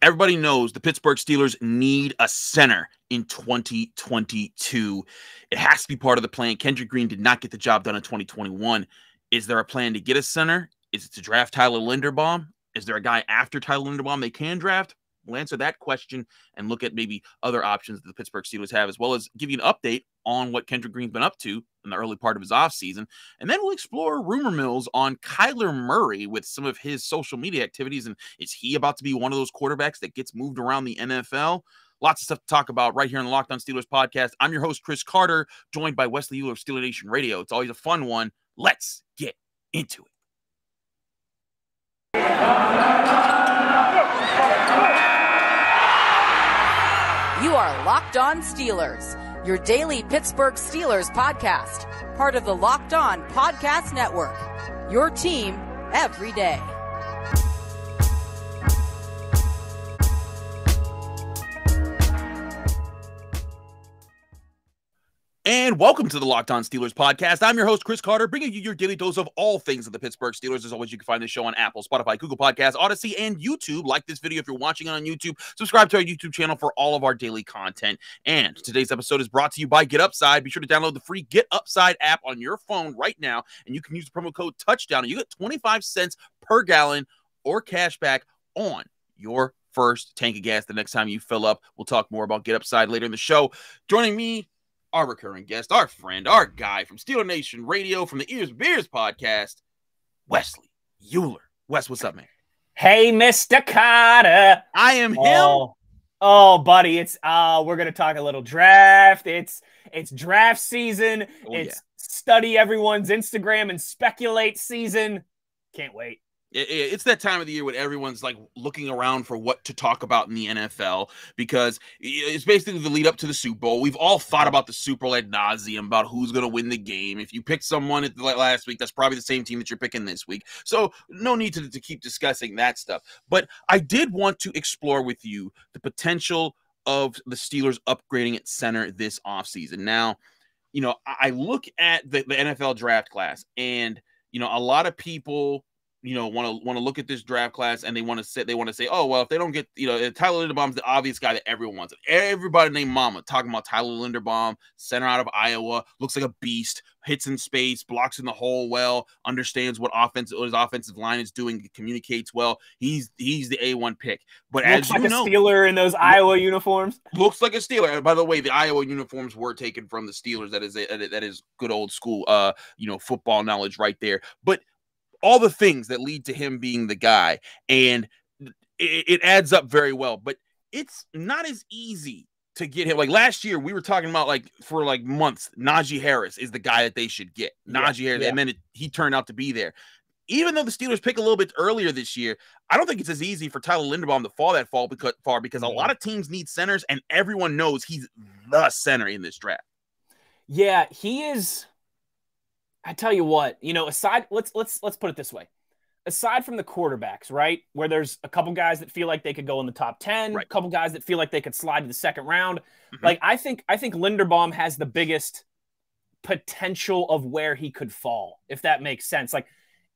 Everybody knows the Pittsburgh Steelers need a center in 2022. It has to be part of the plan. Kendrick Green did not get the job done in 2021. Is there a plan to get a center? Is it to draft Tyler Linderbaum? Is there a guy after Tyler Linderbaum they can draft? We'll answer that question and look at maybe other options that the Pittsburgh Steelers have, as well as give you an update on what Kendrick Green's been up to in the early part of his offseason. And then we'll explore rumor mills on Kyler Murray with some of his social media activities. And is he about to be one of those quarterbacks that gets moved around the NFL? Lots of stuff to talk about right here on the Locked On Steelers podcast. I'm your host, Chris Carter, joined by Wesley Euler of Steeler Nation Radio. It's always a fun one. Let's get into it. You are Locked On Steelers, your daily Pittsburgh Steelers podcast, part of the Locked On Podcast Network, your team every day. And welcome to the Locked On Steelers podcast. I'm your host, Chris Carter, bringing you your daily dose of all things of the Pittsburgh Steelers. As always, you can find this show on Apple, Spotify, Google Podcasts, Odyssey, and YouTube. Like this video if you're watching it on YouTube. Subscribe to our YouTube channel for all of our daily content. And today's episode is brought to you by Get Upside. Be sure to download the free Get Upside app on your phone right now, and you can use the promo code TOUCHDOWN, and you get 25 cents per gallon or cash back on your first tank of gas the next time you fill up. We'll talk more about Get Upside later in the show. Joining me, our recurring guest, our friend, our guy from Steeler Nation Radio, from the Ears and Beers podcast, Wesley Euler. Wes, what's up, man? Hey, Mr. Carter. I am him. Oh, buddy, it's we're gonna talk a little draft. It's draft season. Study everyone's Instagram and speculate season. Can't wait. It's that time of the year when everyone's like looking around for what to talk about in the NFL, because it's basically the lead up to the Super Bowl. We've all thought about the Super Bowl ad nauseum, about who's going to win the game. If you picked someone last week, that's probably the same team that you're picking this week. So no need to keep discussing that stuff. But I did want to explore with you the potential of the Steelers upgrading at center this offseason. Now, you know, I look at the NFL draft class, and, you know, a lot of people, you know, want to look at this draft class, and they want to say, oh, well, if they don't get, you know, Tyler Linderbaum's the obvious guy that everyone wants. Everybody named Mama talking about Tyler Linderbaum, center out of Iowa, looks like a beast, hits in space, blocks in the hole well, understands what his offensive line is doing, communicates well. He's the A1 pick. But looks as like you know, a Steeler in those Iowa uniforms. Looks like a Steeler. By the way, the Iowa uniforms were taken from the Steelers. That is good old school, you know, football knowledge right there. But all the things that lead to him being the guy, and it adds up very well. But it's not as easy to get him. Like last year, we were talking about, like, for like months, Najee Harris is the guy that they should get. Najee Harris, and then he turned out to be there. Even though the Steelers pick a little bit earlier this year, I don't think it's as easy for Tyler Linderbaum to fall that far because a lot of teams need centers, and everyone knows he's the center in this draft. Yeah, he is. I tell you what, you know, let's put it this way. Aside from the quarterbacks, right, where there's a couple guys that feel like they could go in the top 10, a couple guys that feel like they could slide to the second round. Like, I think Linderbaum has the biggest potential of where he could fall, if that makes sense. Like,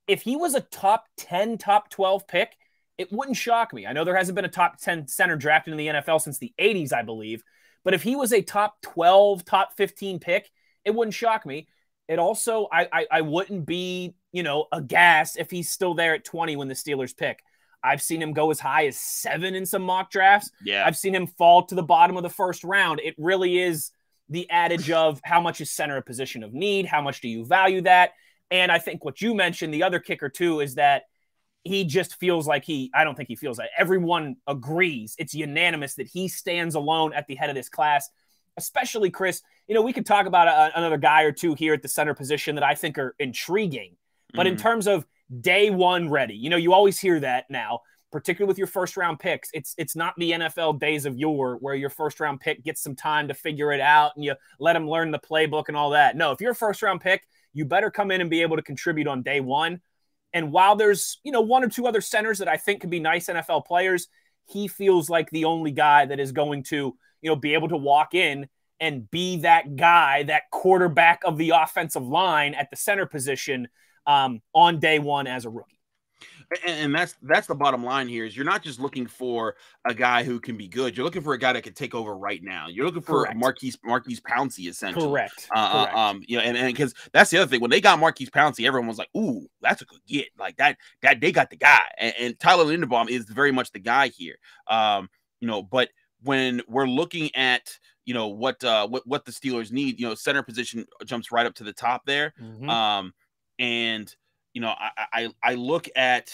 if he was a top 10, top 12 pick, it wouldn't shock me. I know there hasn't been a top 10 center drafted in the NFL since the 80s, I believe. But if he was a top 12, top 15 pick, it wouldn't shock me. It also, I wouldn't be, you know, aghast if he's still there at 20 when the Steelers pick. I've seen him go as high as 7 in some mock drafts. Yeah. I've seen him fall to the bottom of the first round. It really is the adage of how much is center a position of need? How much do you value that? And I think what you mentioned, the other kicker too, is that he just feels like I don't think he feels that. Everyone agrees. It's unanimous that he stands alone at the head of this class. Especially, Chris, you know, we could talk about another guy or two here at the center position that I think are intriguing. But in terms of day one ready, you know, you always hear that now, particularly with your first-round picks. It's not the NFL days of yore where your first-round pick gets some time to figure it out and you let them learn the playbook and all that. No, if you're a first-round pick, you better come in and be able to contribute on day one. And while there's, you know, one or two other centers that I think could be nice NFL players, he feels like the only guy that is going to, you know, be able to walk in and be that guy, that quarterback of the offensive line at the center position on day one as a rookie. And that's the bottom line here is you're not just looking for a guy who can be good. You're looking for a guy that can take over right now. You're looking for Maurkice Pouncey, essentially. Correct. You know, and because that's the other thing. When they got Maurkice Pouncey, everyone was like, "Ooh, that's a good get." Like that they got the guy. And Tyler Linderbaum is very much the guy here. You know, but when we're looking at what the Steelers need, center position jumps right up to the top there. Mm-hmm. And I look at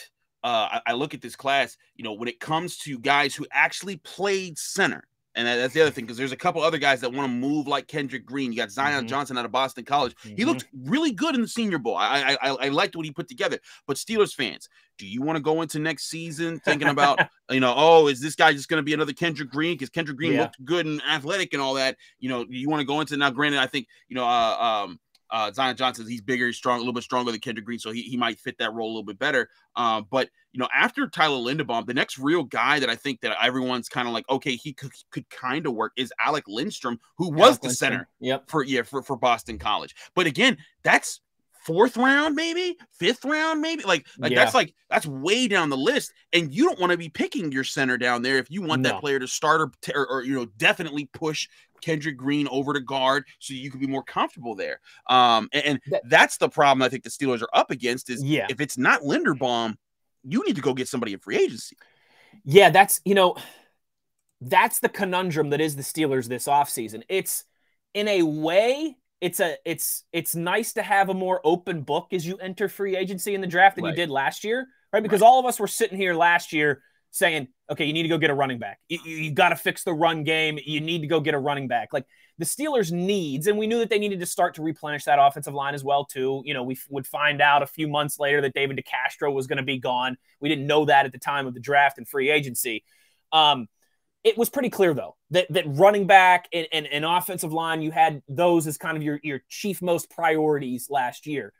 this class, when it comes to guys who actually played center, and that's the other thing, because there's a couple other guys that want to move like Kendrick Green. You got Zion Johnson out of Boston College. He looked really good in the Senior Bowl. I liked what he put together. But Steelers fans, do you want to go into next season thinking about, is this guy just going to be another Kendrick Green? Because Kendrick Green looked good and athletic and all that. You want to go into now, granted, I think, Zion Johnson, he's bigger, he's strong, a little bit stronger than Kendrick Green, so he might fit that role a little bit better. But after Tyler Linderbaum, the next real guy that I think that everyone's kind of like, okay, he could kind of work is Alec Lindstrom, who was the center for Boston College. But again, that's 4th round, maybe 5th round, maybe that's way down the list, and you don't want to be picking your center down there if you want that player to start or definitely push Kendrick Green over to guard so you can be more comfortable there. And that's the problem I think the Steelers are up against is if it's not Linderbaum, you need to go get somebody in free agency. Yeah, that's the conundrum that is the Steelers this offseason. It's in a way, it's nice to have a more open book as you enter free agency in the draft than you did last year, right? Because all of us were sitting here last year saying, okay, you need to go get a running back. You got to fix the run game. You need to go get a running back. Like the Steelers needs, and we knew that they needed to start to replenish that offensive line as well too. We would find out a few months later that David DeCastro was going to be gone. We didn't know that at the time of the draft and free agency. It was pretty clear though that running back and offensive line, you had those as kind of your chief most priorities last year.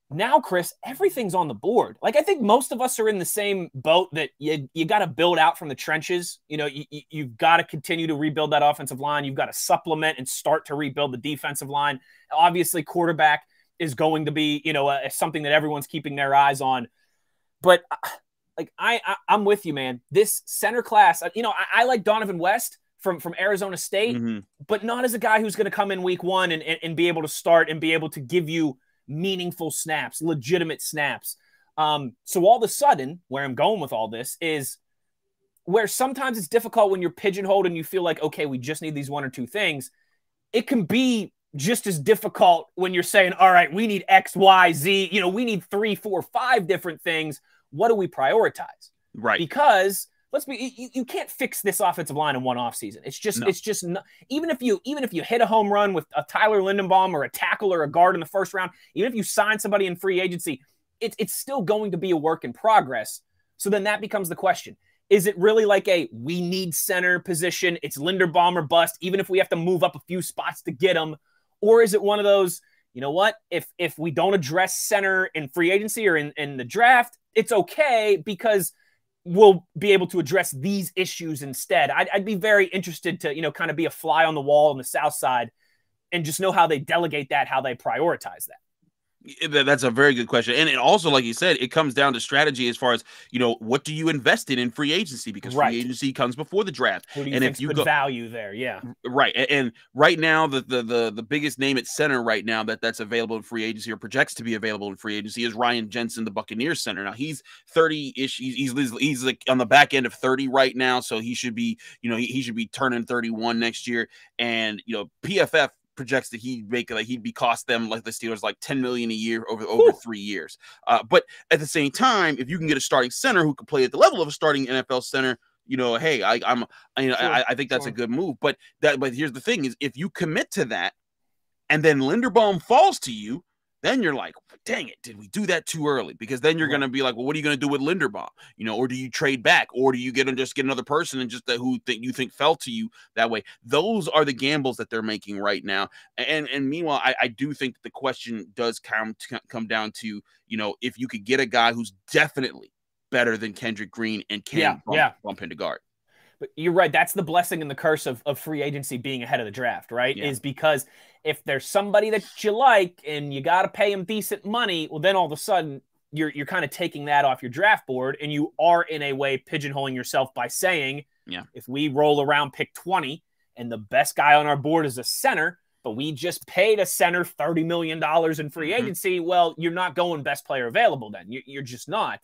Now, Chris, everything's on the board. Like, I think most of us are in the same boat that you got to build out from the trenches. You've got to continue to rebuild that offensive line. You've got to supplement and start to rebuild the defensive line. Obviously, quarterback is going to be, something that everyone's keeping their eyes on. But I'm with you, man. This center class, I like Donovan West from Arizona State, but not as a guy who's going to come in week 1 and be able to start and be able to give you meaningful snaps, legitimate snaps. So all of a sudden, where I'm going with all this is where sometimes it's difficult when you're pigeonholed and you feel like, okay, we just need these 1 or 2 things. It can be just as difficult when you're saying, all right, we need X, Y, Z, we need 3, 4, 5 different things. What do we prioritize? Right. Because you can't fix this offensive line in one offseason. It's just not, even if you hit a home run with a Tyler Linderbaum or a tackle or a guard in the 1st round, even if you sign somebody in free agency, it's still going to be a work in progress. So then that becomes the question. Is it really like we need center position? It's Linderbaum or bust, even if we have to move up a few spots to get them? Or is it one of those, if we don't address center in free agency or in the draft, it's okay because we'll be able to address these issues instead. I'd be very interested to, kind of be a fly on the wall on the South side and just know how they delegate that, how they prioritize that. That's a very good question. And also, like you said, it comes down to strategy as far as, what do you invest in free agency? Because free agency comes before the draft. Who do you think's good value there? Yeah. Right. And right now, the biggest name at center right now that's available in free agency or projects to be available in free agency is Ryan Jensen, the Buccaneers center. Now, he's 30-ish. He's like on the back end of 30 right now. So he should be, he should be turning 31 next year. And, PFF projects that he'd be cost them like the Steelers like $10 million a year over 3 years. But at the same time, if you can get a starting center who can play at the level of a starting NFL center, hey, I think that's a good move. But here's the thing: is if you commit to that, and then Linderbaum falls to you, then you're like, dang it, did we do that too early? Because then you're going to be like, well, what are you going to do with Linderbaum? Or do you trade back? Or do you just get another person and just who you think fell to you that way? Those are the gambles that they're making right now. And meanwhile, I do think that the question does come down to, if you could get a guy who's definitely better than Kendrick Green and can bump into guard. But you're right. That's the blessing and the curse of free agency being ahead of the draft, right? Yeah. Is because if there's somebody that you like and you got to pay him decent money, well, then all of a sudden you're kind of taking that off your draft board, and you are in a way pigeonholing yourself by saying, if we roll around pick 20 and the best guy on our board is a center, but we just paid a center $30 million in free agency, well, you're not going best player available then. You're just not.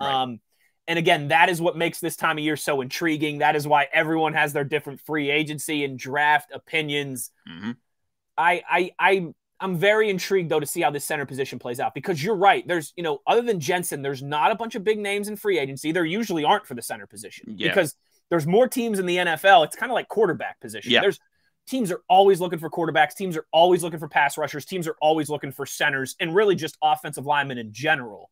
Right. And again, that is what makes this time of year so intriguing. That is why everyone has their different free agency and draft opinions. I'm very intrigued, though, to see how this center position plays out, because you're right. There's, other than Jensen, there's not a bunch of big names in free agency. There usually aren't for the center position because there's more teams in the NFL. It's kind of like quarterback position. There's teams are always looking for quarterbacks. Teams are always looking for pass rushers. Teams are always looking for centers and really just offensive linemen in general.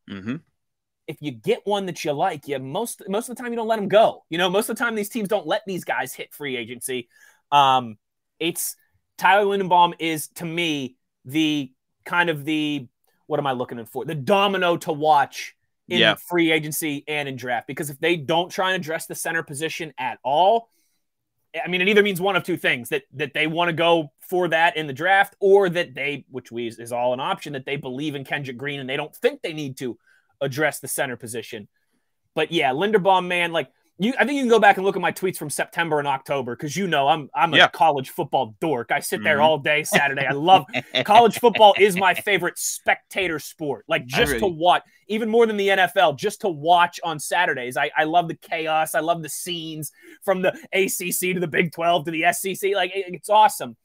If you get one that you like, most of the time you don't let them go. Most of the time these teams don't let these guys hit free agency. It's Tyler Linderbaum is, to me, what am I looking for? The domino to watch in free agency and in draft, because if they don't try and address the center position at all, I mean, it either means one of two things, that they want to go for that in the draft, or that is all an option, that they believe in Kendrick Green and they don't think they need to address the center position. But yeah, Linderbaum, man, I think you can go back and look at my tweets from September and October, because I'm a college football dork. I sit there all day Saturday. I love college football is my favorite spectator sport. To watch, even more than the NFL, just to watch on Saturdays. I love the chaos. I love the scenes from the ACC to the Big 12 to the SEC. It's awesome.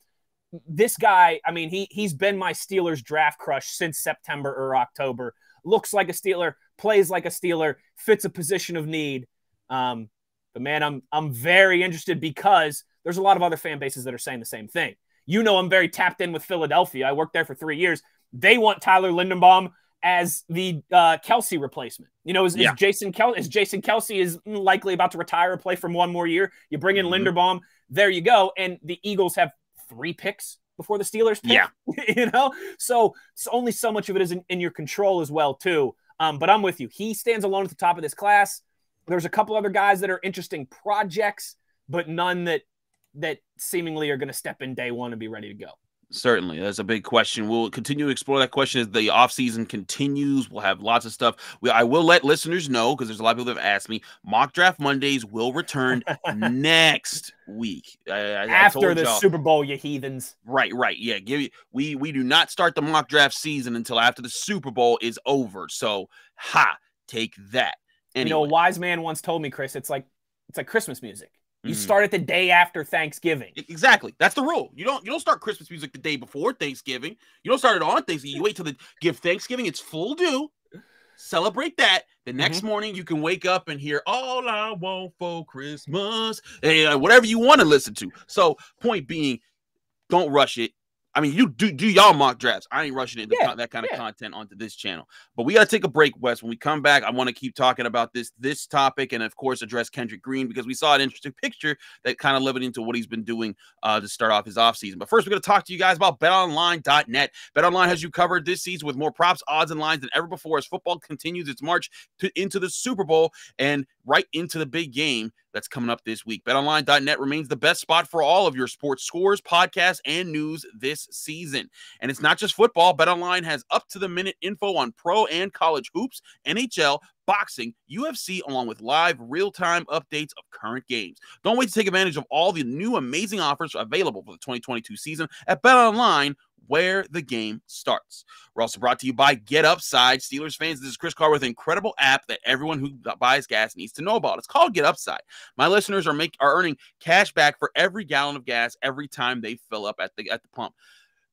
This guy, I mean, he's been my Steelers draft crush since September or October. Looks like a Steeler, plays like a Steeler, fits a position of need. But man, I'm very interested, because there's a lot of other fan bases that are saying the same thing. I'm very tapped in with Philadelphia. I worked there for 3 years. They want Tyler Linderbaum as the Kelsey replacement. Jason Kelsey is likely about to retire or play for one more year. You bring in Linderbaum, there you go. And the Eagles have 3 picks before the Steelers pick. So only so much of it is in your control as well too. But I'm with you. He stands alone at the top of this class. There's a couple other guys that are interesting projects, but none that seemingly are going to step in day one and be ready to go. Certainly. That's a big question. We'll continue to explore that question as the offseason continues. We'll have lots of stuff. I will let listeners know, because there's a lot of people that have asked me, Mock Draft Mondays will return next week. After the Super Bowl, you heathens. Right. Yeah. We do not start the mock draft season until after the Super Bowl is over. So, take that. Anyway. A wise man once told me, Chris, it's like Christmas music. You start it the day after Thanksgiving. Exactly. That's the rule. You don't start Christmas music the day before Thanksgiving. You don't start it on Thanksgiving. You wait till give Thanksgiving its full due. Celebrate that. The next morning you can wake up and hear All I Want for Christmas. Whatever you want to listen to. So point being, don't rush it. I mean, you do y'all mock drafts. I ain't rushing it, that kind of content onto this channel. But we got to take a break, Wes. When we come back, I want to keep talking about this topic and, of course, address Kendrick Green, because we saw an interesting picture that kind of led into what he's been doing to start off his offseason. But first, we're going to talk to you guys about BetOnline.net. BetOnline has you covered this season with more props, odds, and lines than ever before as football continues its march into the Super Bowl and right into the big game that's coming up this week. BetOnline.net remains the best spot for all of your sports scores, podcasts, and news this season. And it's not just football. BetOnline has up-to-the-minute info on pro and college hoops, NHL, boxing, UFC, along with live real-time updates of current games. Don't wait to take advantage of all the new amazing offers available for the 2022 season at BetOnline, where the game starts. We're also brought to you by Get Upside. Steelers fans, this is Chris Carr with an incredible app that everyone who buys gas needs to know about. It's called Get Upside. My listeners are earning cash back for every gallon of gas every time they fill up at the pump.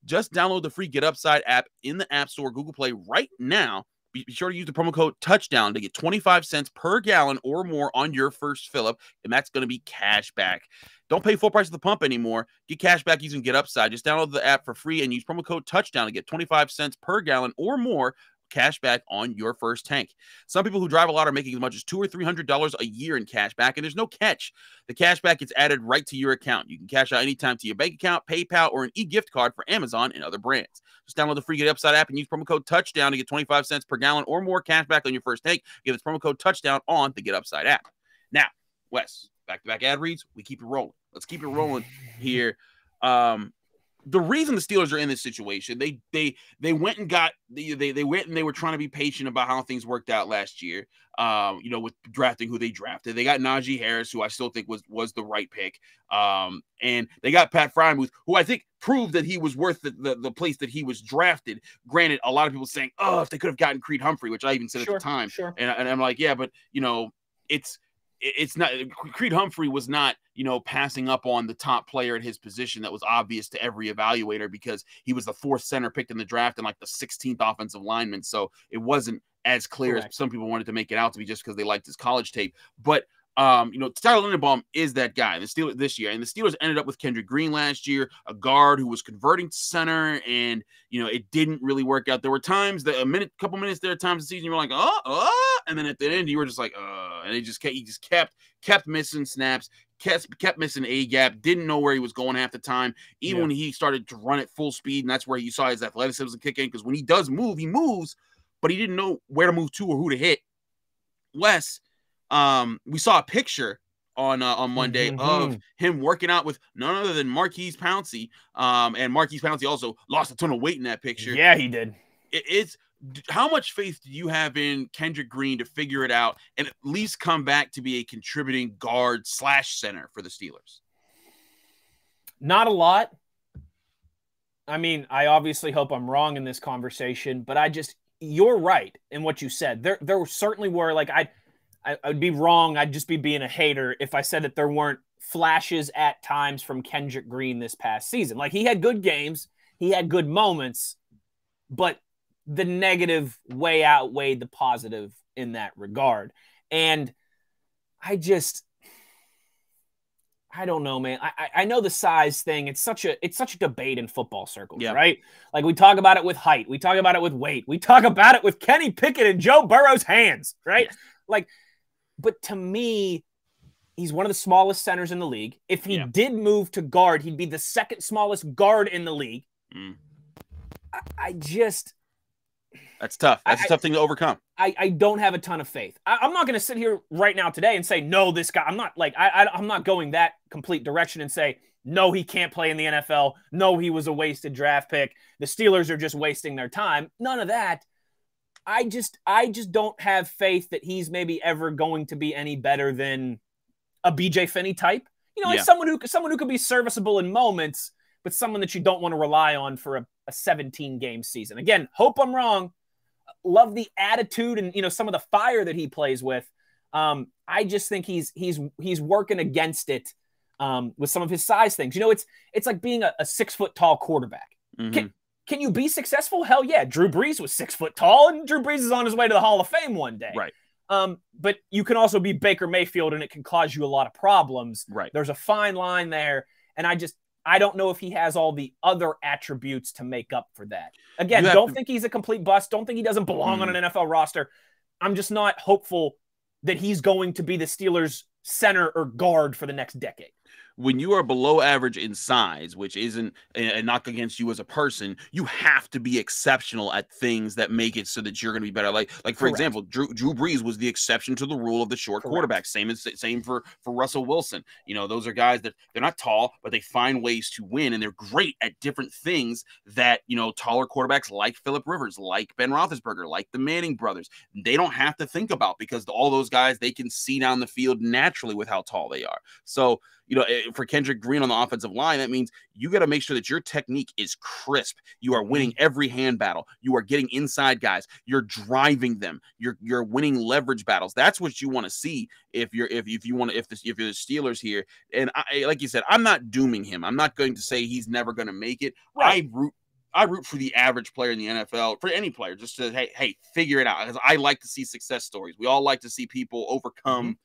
Just download the free Get Upside app in the App Store, Google Play right now. Be sure to use the promo code TOUCHDOWN to get 25 cents per gallon or more on your first fill-up, and that's going to be cash back. Don't pay full price at the pump anymore. Get cash back using Get Upside. Just download the app for free and use promo code TOUCHDOWN to get 25 cents per gallon or more cash back on your first tank. Some people who drive a lot are making as much as $200 or $300 a year in cash back, and there's no catch. The cash back gets added right to your account. You can cash out anytime to your bank account, PayPal, or an e-gift card for Amazon and other brands. Just download the free Get Upside app and use promo code TOUCHDOWN to get 25 cents per gallon or more cash back on your first tank. Give this promo code TOUCHDOWN on the Get Upside app. Now, Wes, back-to-back ad reads. We keep it rolling. Let's keep it rolling here. the reason the Steelers are in this situation, they went and got they went and they were trying to be patient about how things worked out last year. With drafting who they drafted, they got Najee Harris, who I still think was the right pick. And they got Pat Freiermuth, who I think proved that he was worth the place that he was drafted. Granted, a lot of people saying, "Oh, if they could have gotten Creed Humphrey," which I even said at the time, and I'm like, yeah, but it's not. Creed Humphrey was not, passing up on the top player at his position. That was obvious to every evaluator because he was the 4th center picked in the draft and like the 16th offensive lineman. So it wasn't as clear as some people wanted to make it out to be just because they liked his college tape. But Tyler Linderbaum is that guy. The Steelers this year, and the Steelers ended up with Kendrick Green last year, a guard who was converting to center, and it didn't really work out. There were times that couple minutes there, times the season you were like, and then at the end you were just like, and he just kept missing snaps, kept missing a gap, didn't know where he was going half the time. Even when he started to run at full speed, and that's where you saw his athleticism kick in, because when he does move, he moves, but he didn't know where to move to or who to hit. Wes, we saw a picture on Monday of him working out with none other than Maurkice Pouncey. And Maurkice Pouncey also lost a ton of weight in that picture. Yeah, he did. It's how much faith do you have in Kendrick Green to figure it out and at least come back to be a contributing guard / center for the Steelers? Not a lot. I mean, I obviously hope I'm wrong in this conversation, but you're right in what you said. There certainly were, like, I'd be wrong. I'd just be being a hater if I said that there weren't flashes at times from Kendrick Green this past season. Like, he had good games, he had good moments, but the negative way outweighed the positive in that regard. And I don't know, man. I know the size thing. It's such a debate in football circles, right? Like, we talk about it with height, we talk about it with weight, we talk about it with Kenny Pickett and Joe Burrow's hands, right? Like, but to me, he's one of the smallest centers in the league. If he did move to guard, he'd be the 2nd smallest guard in the league. That's tough. That's a tough thing to overcome. I don't have a ton of faith. I'm not going to sit here right now today and say, no, this guy, I'm not like, I'm not going that complete direction and say, no, he can't play in the NFL. No, he was a wasted draft pick. The Steelers are just wasting their time. None of that. I just don't have faith that he's maybe ever going to be any better than a BJ Finney type. Like someone who could be serviceable in moments, but someone that you don't want to rely on for a 17-game season. Again, hope I'm wrong. Love the attitude and some of the fire that he plays with. I just think he's working against it with some of his size things. It's like being a 6-foot tall quarterback. Can you be successful? Hell yeah. Drew Brees was 6 foot tall, and Drew Brees is on his way to the Hall of Fame one day. Right. But you can also be Baker Mayfield, and it can cause you a lot of problems. Right. There's a fine line there, and I don't know if he has all the other attributes to make up for that. Again, don't think he's a complete bust. Don't think he doesn't belong on an NFL roster. I'm just not hopeful that he's going to be the Steelers' center or guard for the next decade. When you are below average in size, which isn't a knock against you as a person, you have to be exceptional at things that make it so that you're going to be better. Like for example, Drew Brees was the exception to the rule of the short quarterback. Same for Russell Wilson. Those are guys that they're not tall, but they find ways to win, and they're great at different things that taller quarterbacks like Phillip Rivers, like Ben Roethlisberger, like the Manning brothers, they don't have to think about, because all those guys, they can see down the field naturally with how tall they are. So for Kendrick Green on the offensive line, that means you got to make sure that your technique is crisp. You are winning every hand battle. You are getting inside guys. You're driving them. You're winning leverage battles. That's what you want to see if you're the Steelers here. And like you said, I'm not dooming him. I'm not going to say he's never going to make it. Right. I root for the average player in the NFL, for any player, just to hey, figure it out. Because I like to see success stories. We all like to see people overcome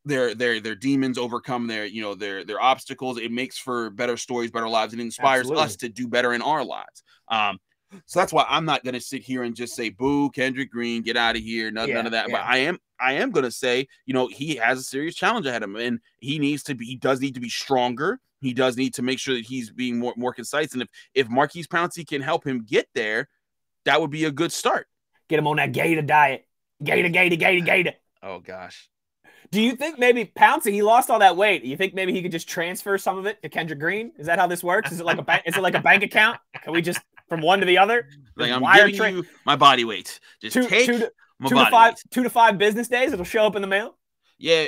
their demons, overcome their obstacles. It makes for better stories, better lives, and inspires us to do better in our lives. So that's why I'm not going to sit here and just say, boo, Kendrick Green, get out of here. None of that. But I am going to say, he has a serious challenge ahead of him, and he does need to be stronger. He does need to make sure that he's being more concise. And if Maurkice Pouncey can help him get there, that would be a good start. Get him on that Gator diet. Gator. Oh, gosh. Do you think maybe Pouncey, he lost all that weight? You think maybe he could just transfer some of it to Kendrick Green? Is that how this works? Is it like a bank? Is it like a bank account? Can we just from one to the other? Like, I'm giving you my body weight. Just take my body weight. 2 to 5 business days. It'll show up in the mail. Yeah,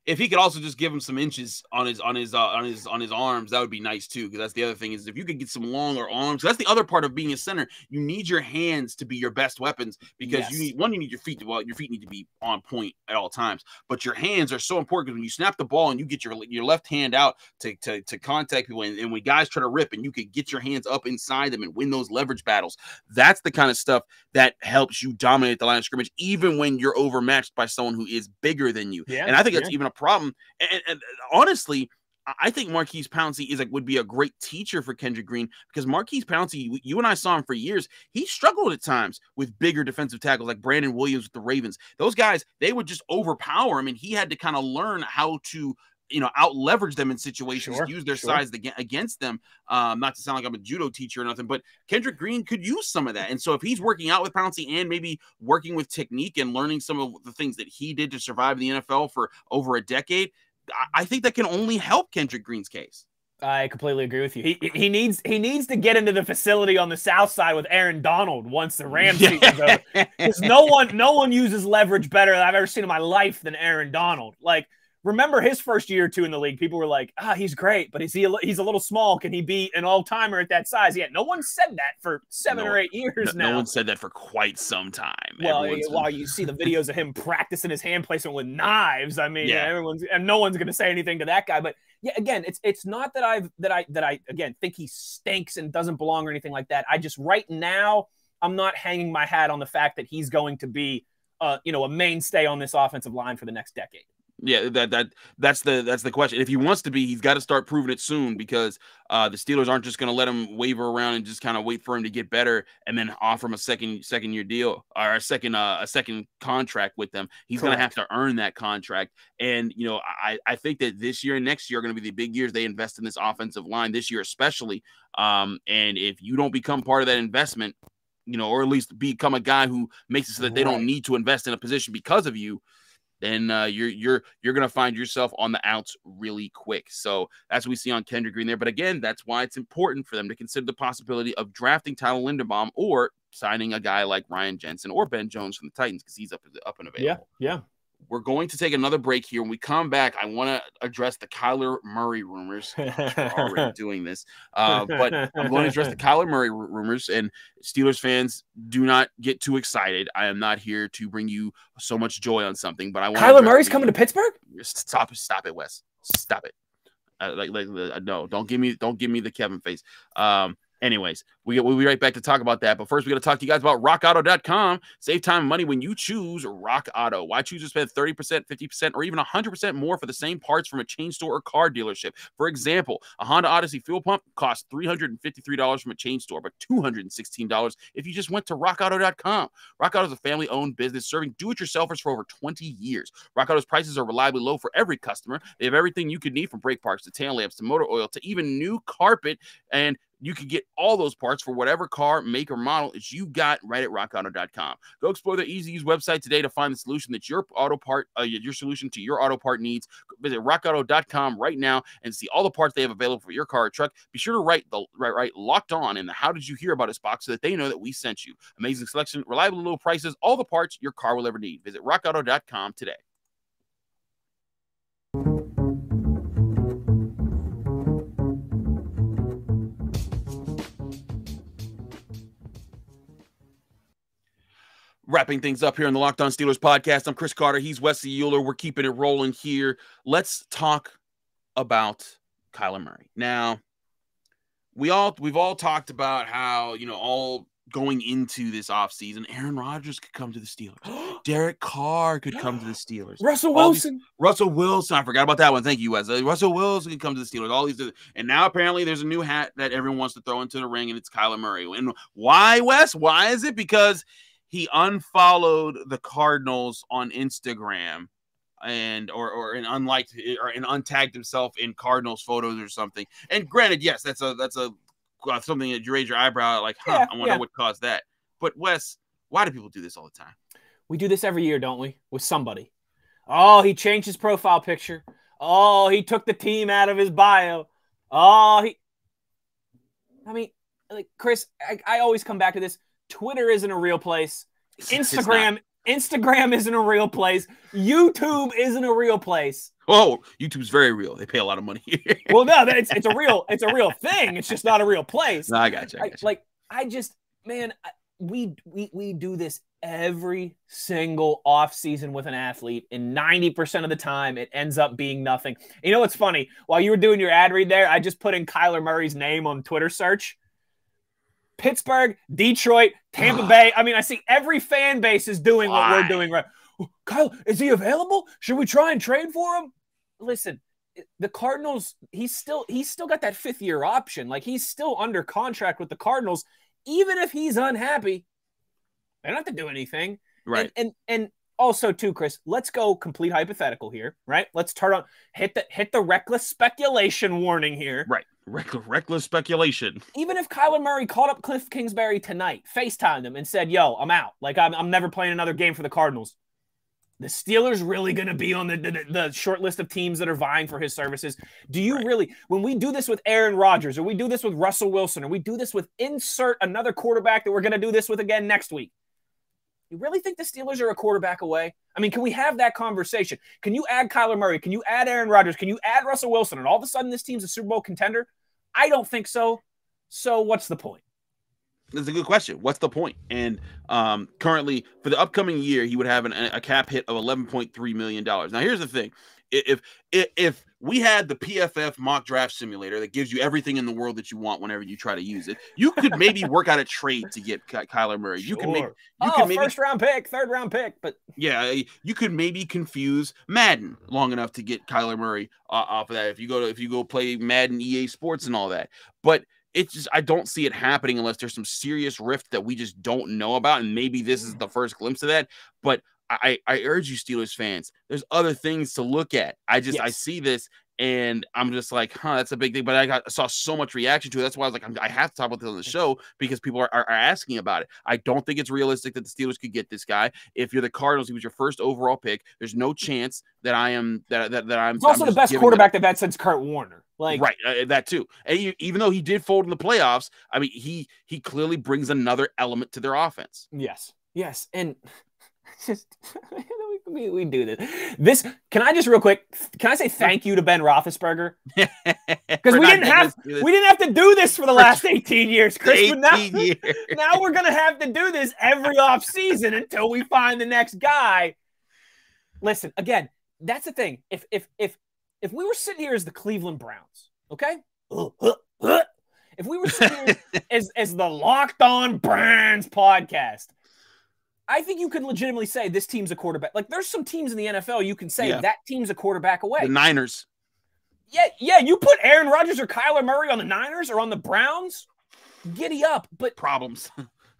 if he could also just give him some inches on his arms, that would be nice too. Because that's the other thing is if you could get some longer arms, that's the other part of being a center. You need your hands to be your best weapons because you need your feet. Well, your feet need to be on point at all times, but your hands are so important because when you snap the ball and you get your left hand out to contact people, and when guys try to rip and you could get your hands up inside them and win those leverage battles, that's the kind of stuff that helps you dominate the line of scrimmage, even when you're overmatched by someone who is bigger than you. Yeah, and I think that's even a problem. And honestly, I think Maurkice Pouncey would be a great teacher for Kendrick Green because Maurkice Pouncey, you and I saw him for years. He struggled at times with bigger defensive tackles like Brandon Williams with the Ravens. Those guys, they would just overpower him, and he had to kind of learn how to out leverage them in situations, use their size against them. Not to sound like I'm a judo teacher or nothing, but Kendrick Green could use some of that. And so if he's working out with Pouncey and maybe working with technique and learning some of the things that he did to survive in the NFL for over a decade, I think that can only help Kendrick Green's case. I completely agree with you. He needs to get into the facility on the south side with Aaron Donald once the Rams season's over. Because no one uses leverage better than I've ever seen in my life than Aaron Donald. Like, remember his first year or two in the league, people were like, he's great, but he's a little small. Can he be an all-timer at that size? Yeah, no one said that for 7 or 8 years now. No one said that for quite some time. Well, while you see the videos of him practicing his hand placement with knives, I mean, no one's going to say anything to that guy. But yeah, again, it's not that I again think he stinks and doesn't belong or anything like that. I just right now I'm not hanging my hat on the fact that he's going to be a mainstay on this offensive line for the next decade. Yeah, that's the question. If he wants to be, he's got to start proving it soon because the Steelers aren't just going to let him waver around and just kind of wait for him to get better and then offer him a second year deal or a second contract with them. He's going to have to earn that contract. And I think that this year and next year are going to be the big years they invest in this offensive line, this year especially. And if you don't become part of that investment, or at least become a guy who makes it so that they don't need to invest in a position because of you, then you're going to find yourself on the outs really quick. So that's what we see on Kendrick Green there. But again, that's why it's important for them to consider the possibility of drafting Tyler Linderbaum or signing a guy like Ryan Jensen or Ben Jones from the Titans because he's up and available. Yeah. We're going to take another break here. When we come back, I want to address the Kyler Murray rumors. We're already doing this. But I'm going to address the Kyler Murray rumors. And Steelers fans, do not get too excited. I am not here to bring you so much joy on something. But I want Kyler Murray's coming to Pittsburgh? Stop it, Wes. Stop it. No, don't give me the Kevin face. Anyways, we'll be right back to talk about that. But first, we got to talk to you guys about rockauto.com. Save time and money when you choose Rock Auto. Why choose to spend 30%, 50%, or even 100% more for the same parts from a chain store or car dealership? For example, a Honda Odyssey fuel pump costs $353 from a chain store, but $216 if you just went to rockauto.com. Rock Auto is a family-owned business serving do-it-yourselfers for over 20 years. Rock Auto's prices are reliably low for every customer. They have everything you could need from brake parts to tail lamps to motor oil to even new carpet, and you can get all those parts for whatever car, make, or model is you got right at rockauto.com. Go explore their easy-to-use website today to find the solution that's your solution to your auto part needs. Visit rockauto.com right now and see all the parts they have available for your car or truck. Be sure to write Locked On in the How Did You Hear About Us box so that they know that we sent you. Amazing selection, reliable low prices, all the parts your car will ever need. Visit rockauto.com today. Wrapping things up here on the Locked On Steelers podcast. I'm Chris Carter. He's Wesley Euler. We're keeping it rolling here. Let's talk about Kyler Murray. Now, we've all talked about how, all going into this offseason, Aaron Rodgers could come to the Steelers. Derek Carr could come to the Steelers. Russell Wilson. I forgot about that one. Thank you, Wesley. Russell Wilson could come to the Steelers. All these, and now apparently there's a new hat that everyone wants to throw into the ring, and it's Kyler Murray. And why, Wes? Why is it? Because he unfollowed the Cardinals on Instagram and untagged himself in Cardinals photos or something. And granted, yes, that's something that you raise your eyebrow at, like, I wonder what caused that. But Wes, why do people do this all the time? We do this every year, don't we? With somebody. Oh, he changed his profile picture. Oh, he took the team out of his bio. Oh, I mean, like, Chris, I always come back to this. Twitter isn't a real place. Instagram isn't a real place. YouTube isn't a real place. Oh, YouTube's very real. They pay a lot of money. Well, no, it's a real thing. It's just not a real place. No, I got you. We do this every single offseason with an athlete, and 90% of the time it ends up being nothing. You know what's funny? While you were doing your ad read there, I just put in Kyler Murray's name on Twitter search. Pittsburgh, Detroit, Tampa Bay. I mean, I see every fan base is doing what we're doing right. Kyle, is he available? Should we try and trade for him? Listen, the Cardinals, he's still got that 5th-year option. Like, he's still under contract with the Cardinals. Even if he's unhappy, they don't have to do anything. Right. And also, too, Chris, let's go complete hypothetical here, right? Let's hit the reckless speculation warning here. Right. Reckless speculation. Even if Kyler Murray called up Cliff Kingsbury tonight, FaceTimed him and said, yo, I'm out. Like, I'm never playing another game for the Cardinals. The Steelers really going to be on the short list of teams that are vying for his services? Do you really, when we do this with Aaron Rodgers, or we do this with Russell Wilson, or we do this with insert another quarterback that we're going to do this with again next week, you really think the Steelers are a quarterback away? I mean, can we have that conversation? Can you add Kyler Murray? Can you add Aaron Rodgers? Can you add Russell Wilson? And all of a sudden this team's a Super Bowl contender? I don't think so. So what's the point? That's a good question. What's the point? And currently, for the upcoming year, he would have a cap hit of $11.3 million. Now, here's the thing. If we had the PFF mock draft simulator that gives you everything in the world that you want whenever you try to use it, you could maybe work out a trade to get Kyler Murray. Sure. You can maybe first-round pick, third-round pick. But yeah, you could maybe confuse Madden long enough to get Kyler Murray off of that. If you go play Madden, EA Sports, and all that, but it's just, I don't see it happening unless there's some serious rift that we just don't know about, and maybe this is the first glimpse of that. But I urge you, Steelers fans, there's other things to look at. I see this, and I'm just like, that's a big thing. But I saw so much reaction to it. That's why I was like, I have to talk about this on the show because people are asking about it. I don't think it's realistic that the Steelers could get this guy. If you're the Cardinals, he was your first overall pick. There's no chance that I'm. He's also the best quarterback they've had since Kurt Warner. Like, right, that too. And even though he did fold in the playoffs, I mean, he clearly brings another element to their offense. Yes, and just we do this. Can I just real quick? Can I say thank you to Ben Roethlisberger? Because we didn't have to do this for the last 18 years, Chris. But now we're gonna have to do this every offseason until we find the next guy. Listen, again, that's the thing. If we were sitting here as the Cleveland Browns, okay? If we were sitting here as the Locked On Browns podcast, I think you could legitimately say this team's a quarterback. Like, there's some teams in the NFL you can say that team's a quarterback away. The Niners. Yeah, you put Aaron Rodgers or Kyler Murray on the Niners or on the Browns, giddy up. But problems.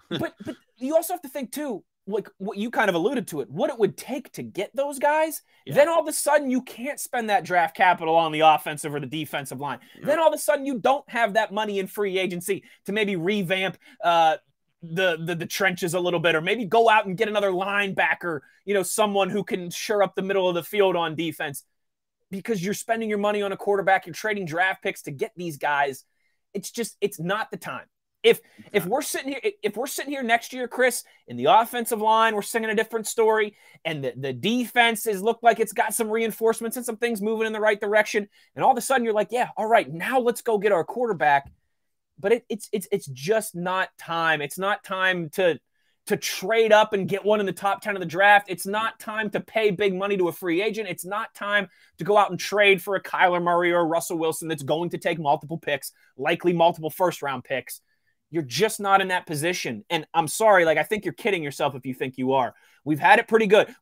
but you also have to think, too, like what you kind of alluded to it, what it would take to get those guys. Then all of a sudden you can't spend that draft capital on the offensive or the defensive line. Then all of a sudden you don't have that money in free agency to maybe revamp the trenches a little bit, or maybe go out and get another linebacker, someone who can shore up the middle of the field on defense, because you're spending your money on a quarterback, you're trading draft picks to get these guys. It's not the time. If we're sitting here next year, Chris, in the offensive line, we're singing a different story, and the defense look like it's got some reinforcements and some things moving in the right direction, and all of a sudden you're like, yeah, all right, now let's go get our quarterback. But it's just not time. It's not time to trade up and get one in the top 10 of the draft. It's not time to pay big money to a free agent. It's not time to go out and trade for a Kyler Murray or a Russell Wilson that's going to take multiple picks, likely multiple first-round picks. You're just not in that position. And I'm sorry, I think you're kidding yourself if you think you are. We've had it pretty good.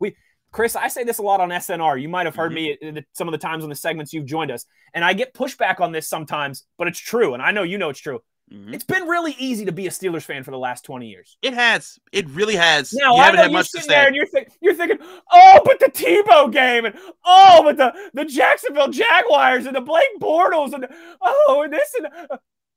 Chris, I say this a lot on SNR. You might have heard me some of the times on the segments you've joined us. And I get pushback on this sometimes, but it's true. And I know you know it's true. It's been really easy to be a Steelers fan for the last 20 years. It has. It really has. Now, I know you're sitting there and you're thinking, oh, but the Tebow game, and oh, but the Jacksonville Jaguars and the Blake Bortles, and and this and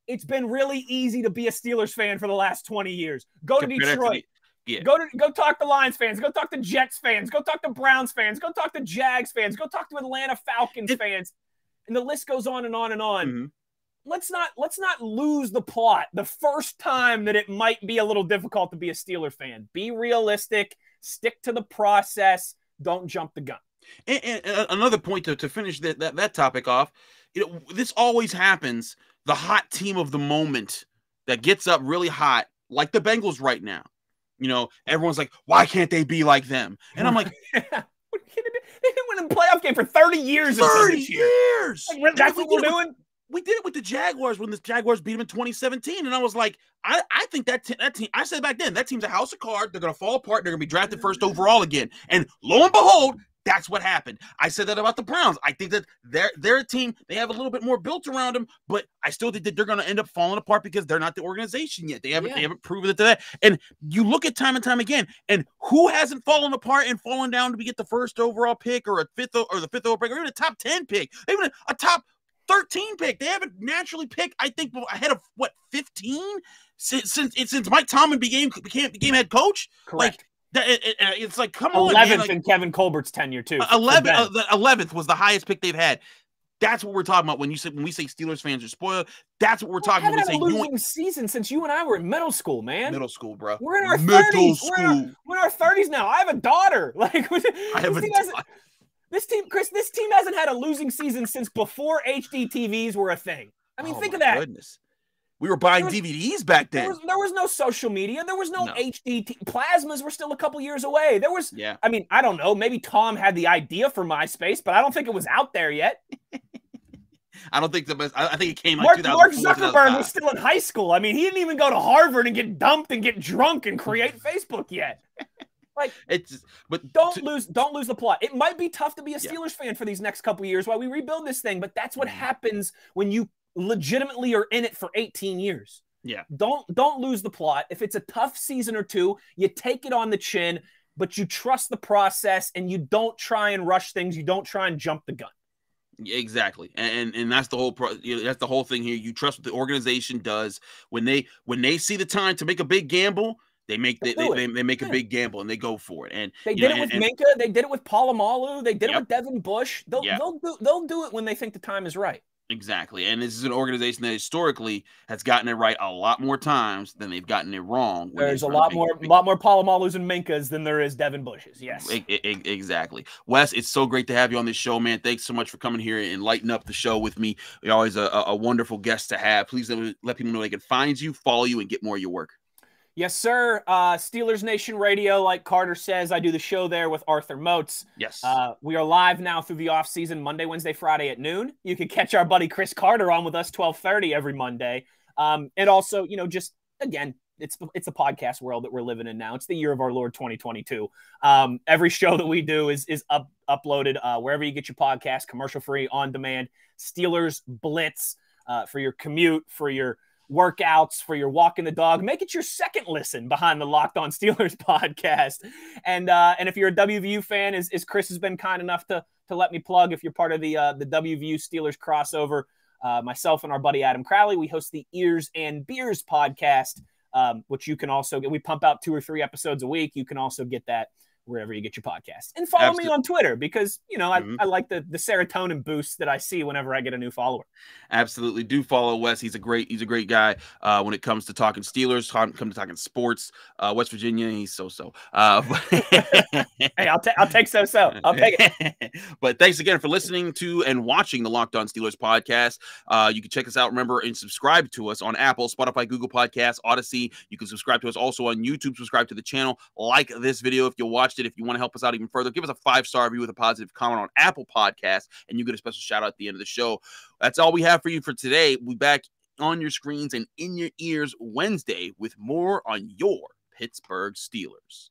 it's been really easy to be a Steelers fan for the last 20 years. Go to Detroit. Yeah. Go talk to Lions fans. Go talk to Jets fans. Go talk to Browns fans. Go talk to Jags fans. Go talk to Atlanta Falcons fans. And the list goes on and on and on. Mm-hmm. Let's not lose the plot the first time that it might be a little difficult to be a Steeler fan. Be realistic. Stick to the process. Don't jump the gun. And another point to finish that topic off, this always happens. The hot team of the moment that gets up really hot, like the Bengals right now. Everyone's like, why can't they be like them? And I'm like, they didn't win a playoff game for 30 years. 30 years. Like, that's what we're doing. We did it with the Jaguars when the Jaguars beat them in 2017. And I was like, I think that team, I said back then, that team's a house of cards. They're going to fall apart. They're going to be drafted first overall again. And lo and behold, that's what happened. I said that about the Browns. I think that their team, they have a little bit more built around them, but I still think that they're going to end up falling apart because they're not the organization yet. They haven't proven it to that. And you look at time and time again, and who hasn't fallen apart and fallen down to get the first overall pick or the fifth overall pick or even a top 10 pick, even a top 13 pick. They haven't naturally picked, I think, ahead of 15 since Mike Tomlin became head coach. Correct. Like, it's like, come on, 11th man. Like, in Kevin Colbert's tenure too. 11th was the highest pick they've had. That's what we're talking about when we say Steelers fans are spoiled. That's what we're talking about. We haven't had a losing season since you and I were in middle school, man. Middle school, bro. We're in our 30s. We're in our 30s now. I have a daughter. Like, this team, Chris. This team hasn't had a losing season since before HD TVs were a thing. I mean, think of that. Goodness. We were buying DVDs back then. There was no social media. There was no HD. Plasmas were still a couple years away. There was, I mean, I don't know. Maybe Tom had the idea for MySpace, but I don't think it was out there yet. I don't think I think it came Mark 2004, Zuckerberg was still in high school. I mean, he didn't even go to Harvard and get dumped and get drunk and create Facebook yet. Like, don't lose the plot. It might be tough to be a Steelers fan for these next couple years while we rebuild this thing, but that's what happens when you legitimately are in it for 18 years. Yeah. Don't lose the plot. If it's a tough season or two, you take it on the chin, but you trust the process and you don't try and rush things. You don't try and jump the gun. Exactly. And that's the whole that's the whole thing here. You trust what the organization does when they see the time to make a big gamble. They make a big gamble and they go for it. And they did it with Minka. They did it with Polamalu. They did it with Devin Bush. They'll do it when they think the time is right. Exactly. And this is an organization that historically has gotten it right a lot more times than they've gotten it wrong. There's a lot more Palomalus and Minkas than there is Devin Bushes. Yes. Exactly. Wes, it's so great to have you on this show, man. Thanks so much for coming here and lighting up the show with me. You're always a wonderful guest to have. Please let people know they can find you, follow you, and get more of your work. Yes, sir. Steelers Nation Radio, like Carter says, I do the show there with Arthur Moats. Yes. We are live now through the offseason, Monday, Wednesday, Friday at noon. You can catch our buddy Chris Carter on with us 12:30 every Monday. And also, just, again, it's a podcast world that we're living in now. It's the year of our Lord 2022. Every show that we do is uploaded wherever you get your podcast, commercial-free, on demand. Steelers Blitz for your commute, for your workouts, for your walking the dog. Make it your second listen behind the Locked On Steelers podcast. And if you're a WVU fan, as Chris has been kind enough to let me plug, if you're part of the WVU Steelers crossover, myself and our buddy Adam Crowley, we host the Ears and Beers podcast, which you can also get. We pump out 2 or 3 episodes a week. You can also get that wherever you get your podcast. And follow me on Twitter because, I like the serotonin boost that I see whenever I get a new follower. Absolutely. Do follow Wes. He's a great guy when it comes to talking Steelers, come to talking sports. West Virginia, he's so-so. Hey, I'll take so-so. I'll take it. But thanks again for listening to and watching the Locked On Steelers podcast. You can check us out, remember, and subscribe to us on Apple, Spotify, Google Podcasts, Odyssey. You can subscribe to us also on YouTube. Subscribe to the channel. Like this video if you watched it. If you want to help us out even further, give us a 5-star review with a positive comment on Apple Podcasts, and you get a special shout out at the end of the show. That's all we have for you for today. We'll be back on your screens and in your ears Wednesday with more on your Pittsburgh Steelers.